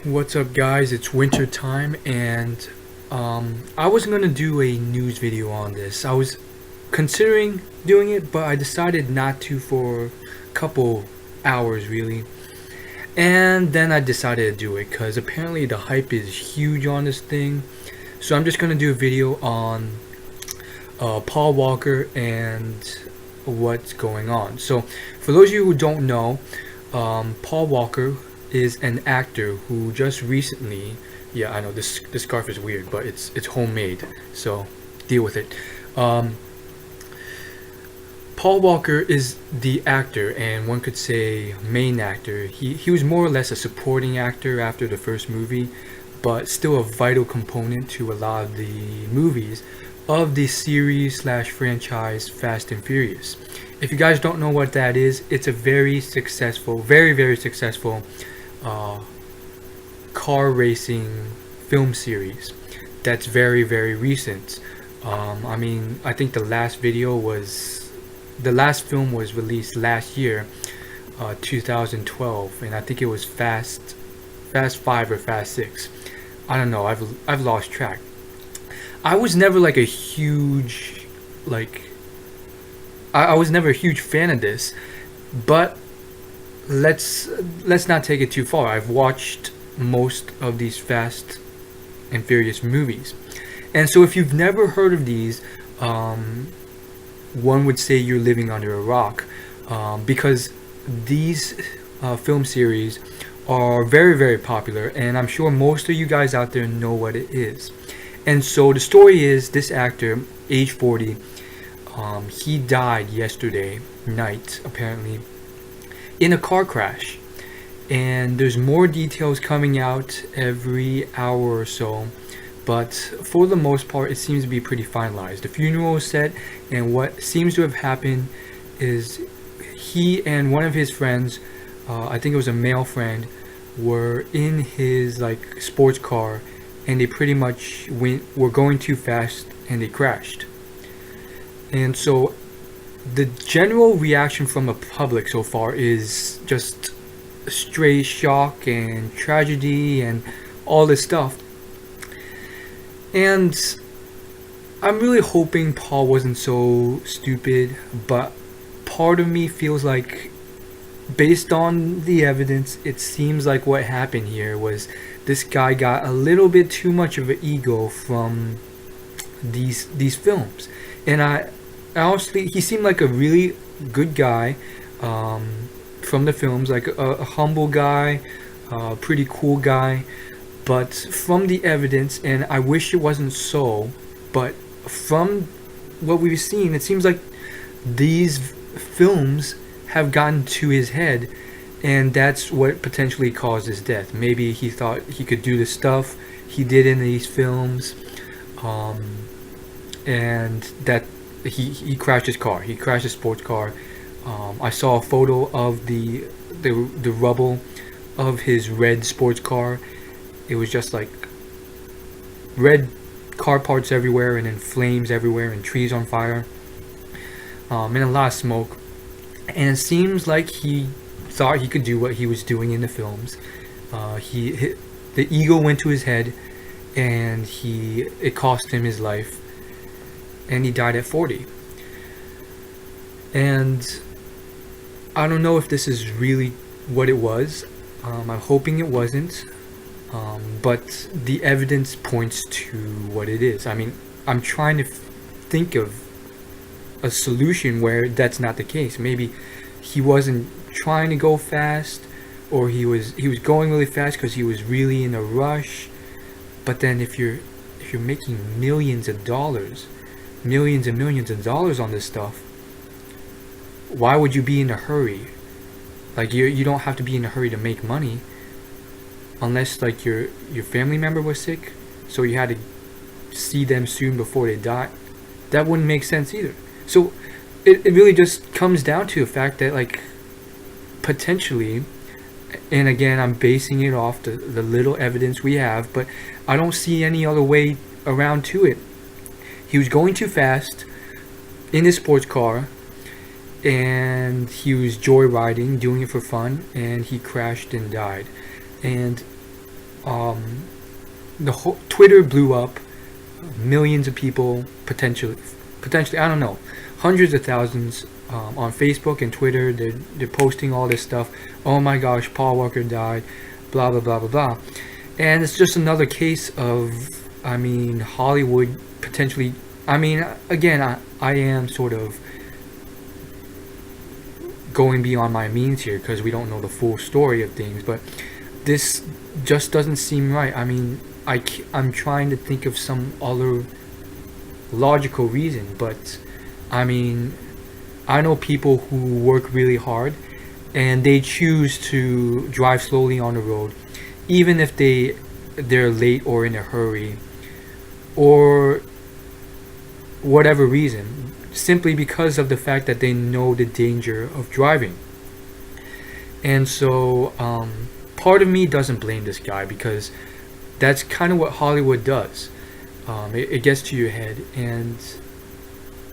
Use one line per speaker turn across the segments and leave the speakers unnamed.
What's up, guys? It's winter time, and I wasn't gonna do a news video on this. I was considering doing it, but I decided not to for a couple hours, really. And then I decided to do it because apparently the hype is huge on this thing. So I'm just gonna do a video on Paul Walker and what's going on. So, for those of you who don't know, Paul Walker is an actor who just recently, yeah, I know this scarf is weird, but it's homemade, so deal with it. Paul Walker is the actor, and one could say main actor. He was more or less a supporting actor after the first movie, but still a vital component to a lot of the movies of the series slash franchise Fast and Furious. If you guys don't know what that is, it's a very successful, very successful car racing film series that's very recent. I think the last film was released last year, 2012, and I think it was Fast 5 or Fast 6. I don't know. I've lost track. I was never like a huge I was never a huge fan of this, but let's not take it too far. I've watched most of these Fast and Furious movies, and so if you've never heard of these, one would say you're living under a rock, because these film series are very popular, and I'm sure most of you guys out there know what it is. And so the story is this actor, age 40, he died yesterday night, apparently, in a car crash. And there's more details coming out every hour or so, but for the most part, it seems to be pretty finalized. The funeral is set, and what seems to have happened is he and one of his friends, I think it was a male friend, were in his sports car, and they pretty much were going too fast and they crashed. And so the general reaction from the public so far is just straight shock and tragedy and all this stuff. And I'm really hoping Paul wasn't so stupid, but part of me feels like, based on the evidence, it seems like what happened here was this guy got a little bit too much of an ego from these films. And I honestly, he seemed like a really good guy from the films, like a humble guy, pretty cool guy. But from the evidence, and I wish it wasn't so, but from what we've seen, it seems like these films have gotten to his head, and that's what potentially caused his death. Maybe he thought he could do the stuff he did in these films, and that he crashed his car. He crashed his sports car. I saw a photo of the rubble of his red sports car. It was just like red car parts everywhere, and then flames everywhere, and trees on fire, and a lot of smoke. And it seems like he thought he could do what he was doing in the films. The ego went to his head, and it cost him his life, and he died at 40. And I don't know if this is really what it was. I'm hoping it wasn't, but the evidence points to what it is. I mean, I'm trying to think of a solution where that's not the case. Maybe he wasn't trying to go fast, or he was going really fast because he was really in a rush. But then if you're making millions and millions of dollars on this stuff, why would you be in a hurry? Like, you don't have to be in a hurry to make money, unless like your family member was sick, so you had to see them soon before they die. That wouldn't make sense either. So it really just comes down to the fact that, like, potentially, and again, I'm basing it off the little evidence we have, but I don't see any other way around to it. He was going too fast in his sports car, and he was joyriding, doing it for fun, and he crashed and died. And the whole Twitter blew up. Millions of people potentially, I don't know, hundreds of thousands on Facebook and Twitter. They're posting all this stuff. Oh my gosh, Paul Walker died. Blah blah blah blah blah. And it's just another case of, I mean, Hollywood potentially. I mean, again, I am sort of going beyond my means here because we don't know the full story of things, but this just doesn't seem right. I mean, I'm trying to think of some other logical reason, but I mean, I know people who work really hard and they choose to drive slowly on the road, even if they're late or in a hurry or whatever reason, simply because of the fact that they know the danger of driving. And so part of me doesn't blame this guy because that's kind of what Hollywood does. It gets to your head, and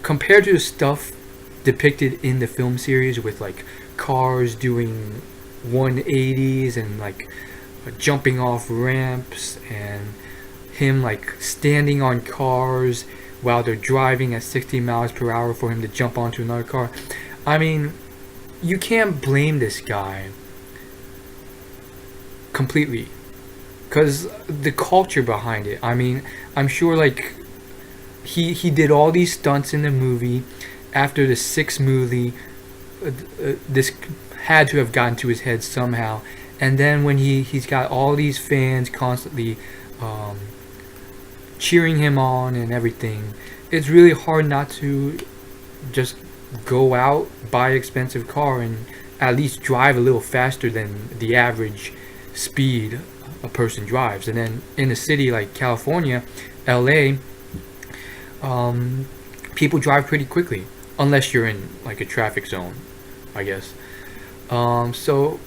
compared to the stuff depicted in the film series with like cars doing 180s and like jumping off ramps and him like standing on cars while they're driving at 60 miles per hour for him to jump onto another car. I mean, you can't blame this guy completely because the culture behind it. I mean, I'm sure like he did all these stunts in the movie. After the sixth movie, this had to have gotten to his head somehow. And then when he's got all these fans constantly cheering him on and everything, it's really hard not to just go out, buy an expensive car, and at least drive a little faster than the average speed a person drives. And then in a city like California, LA, people drive pretty quickly, unless you're in like a traffic zone, I guess. So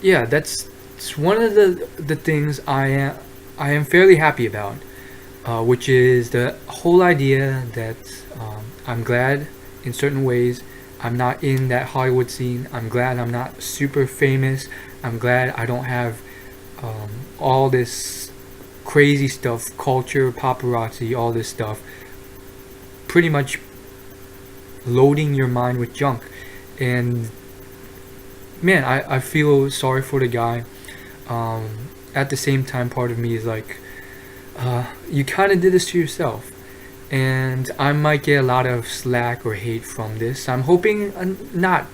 yeah, it's one of the things I am fairly happy about, which is the whole idea that I'm glad in certain ways I'm not in that Hollywood scene. I'm glad I'm not super famous. I'm glad I don't have all this crazy stuff, culture, paparazzi, all this stuff, pretty much loading your mind with junk. And man, I feel sorry for the guy. At the same time, part of me is like, you kind of did this to yourself. And I might get a lot of slack or hate from this. I'm hoping not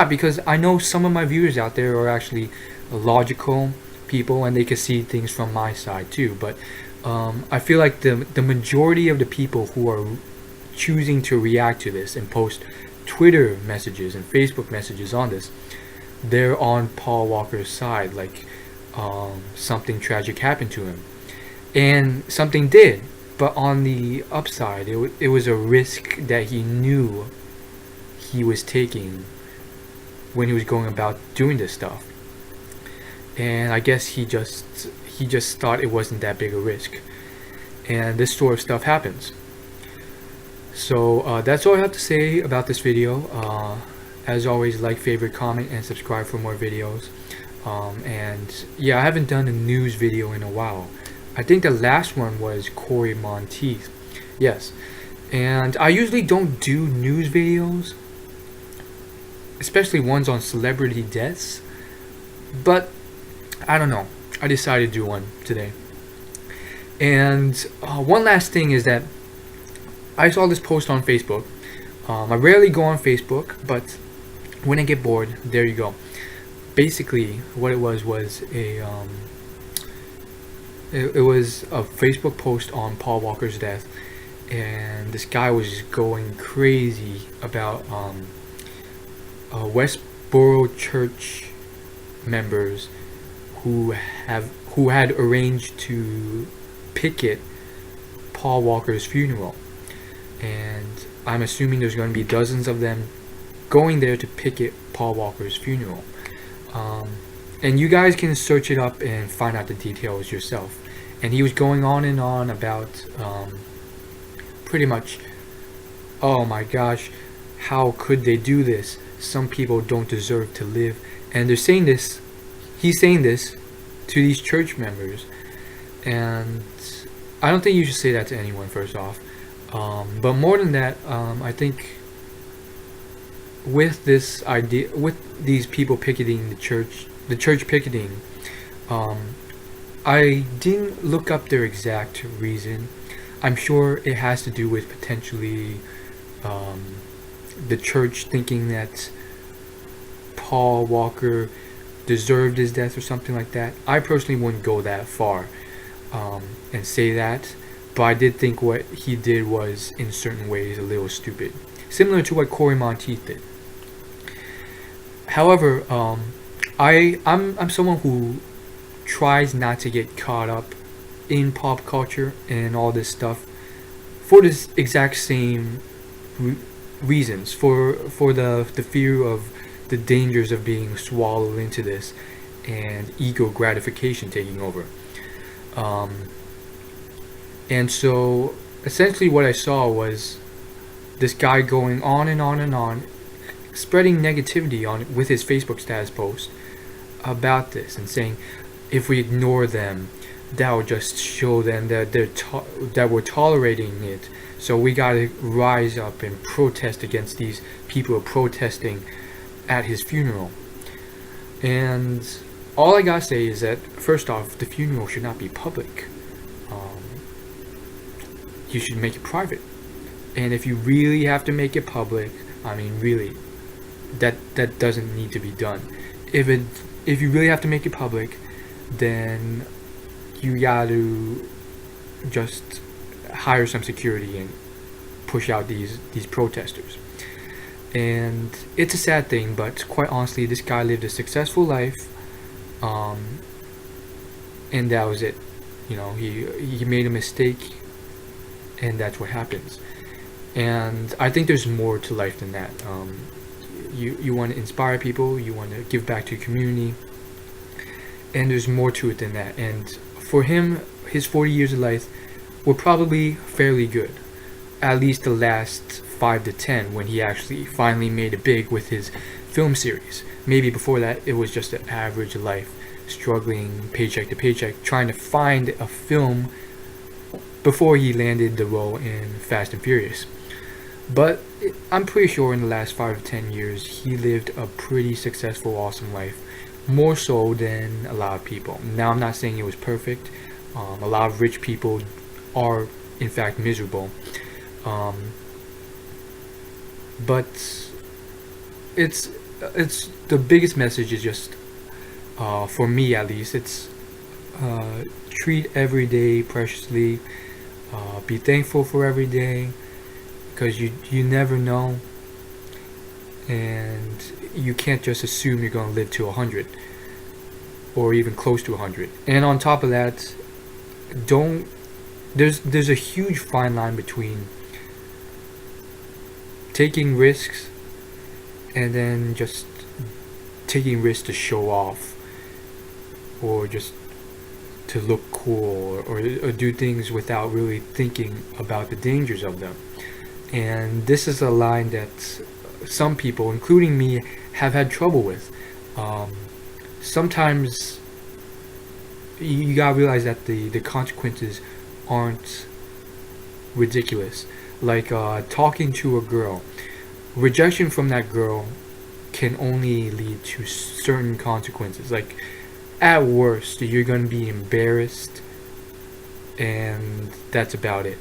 because I know some of my viewers out there are actually logical people and they can see things from my side too. But I feel like the majority of the people who are choosing to react to this and post Twitter messages and Facebook messages on this, they're on Paul Walker's side, like something tragic happened to him. And something did, but on the upside, it was a risk that he knew he was taking when he was going about doing this stuff. And I guess he just thought it wasn't that big a risk. And this sort of stuff happens. So that's all I have to say about this video. As always, like, favorite, comment, and subscribe for more videos. And yeah, I haven't done a news video in a while. I think the last one was Corey Monteith. Yes. And I usually don't do news videos, especially ones on celebrity deaths. But I don't know. I decided to do one today. And one last thing is that I saw this post on Facebook. I rarely go on Facebook, but when I get bored, there you go. Basically, what it was a it was a Facebook post on Paul Walker's death, and this guy was just going crazy about Westboro Church members who had arranged to picket Paul Walker's funeral. And I'm assuming there's going to be dozens of them going there to picket Paul Walker's funeral. And you guys can search it up and find out the details yourself. And he was going on and on about pretty much, oh my gosh, how could they do this? Some people don't deserve to live. And they're saying this, he's saying this to these church members. And I don't think you should say that to anyone, first off. But more than that, I think with this idea, with these people picketing the church picketing, I didn't look up their exact reason. I'm sure it has to do with potentially the church thinking that Paul Walker deserved his death or something like that. I personally wouldn't go that far and say that, but I did think what he did was, in certain ways, a little stupid, similar to what Corey Monteith did. However, I'm someone who tries not to get caught up in pop culture and all this stuff for this exact same reasons, for the fear of the dangers of being swallowed into this and ego gratification taking over. And so essentially what I saw was this guy going on and on and on, spreading negativity on with his Facebook status post about this and saying, if we ignore them, that will just show them that that we're tolerating it. So we gotta rise up and protest against these people who are protesting at his funeral. And all I gotta say is that, first off, the funeral should not be public. You should make it private. And if you really have to make it public, I mean, really, that doesn't need to be done. If you really have to make it public, then you gotta just hire some security and push out these protesters. And it's a sad thing, but quite honestly, this guy lived a successful life, and that was it. You know, he made a mistake, and that's what happens. And I think there's more to life than that. You want to inspire people, you want to give back to your community, and there's more to it than that. And for him, his 40 years of life were probably fairly good, at least the last 5 to 10, when he actually finally made it big with his film series. Maybe before that it was just an average life, struggling paycheck to paycheck, trying to find a film before he landed the role in Fast and Furious. But I'm pretty sure in the last 5 to 10 years he lived a pretty successful, awesome life, more so than a lot of people. Now, I'm not saying it was perfect. A lot of rich people are in fact miserable, but it's the biggest message is just, for me at least, it's treat every day preciously, be thankful for every day, because you never know, and you can't just assume you're going to live to 100 or even close to 100. And on top of that, there's a huge fine line between taking risks and then just taking risks to show off, or just to look cool, or do things without really thinking about the dangers of them. And this is a line that some people, including me, have had trouble with. Sometimes you gotta realize that the consequences aren't ridiculous. Like talking to a girl, rejection from that girl can only lead to certain consequences. Like, at worst, you're going to be embarrassed, and that's about it.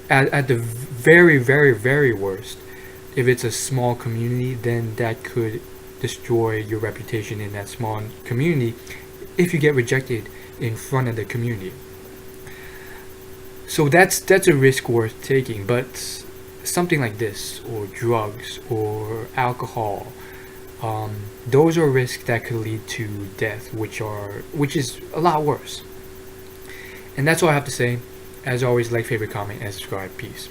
At the very, very, very worst, if it's a small community, then that could destroy your reputation in that small community if you get rejected in front of the community. So that's a risk worth taking. But something like this, or drugs, or alcohol, those are risks that could lead to death, which is a lot worse. And that's all I have to say. As always, like, favorite, comment, and subscribe. Peace.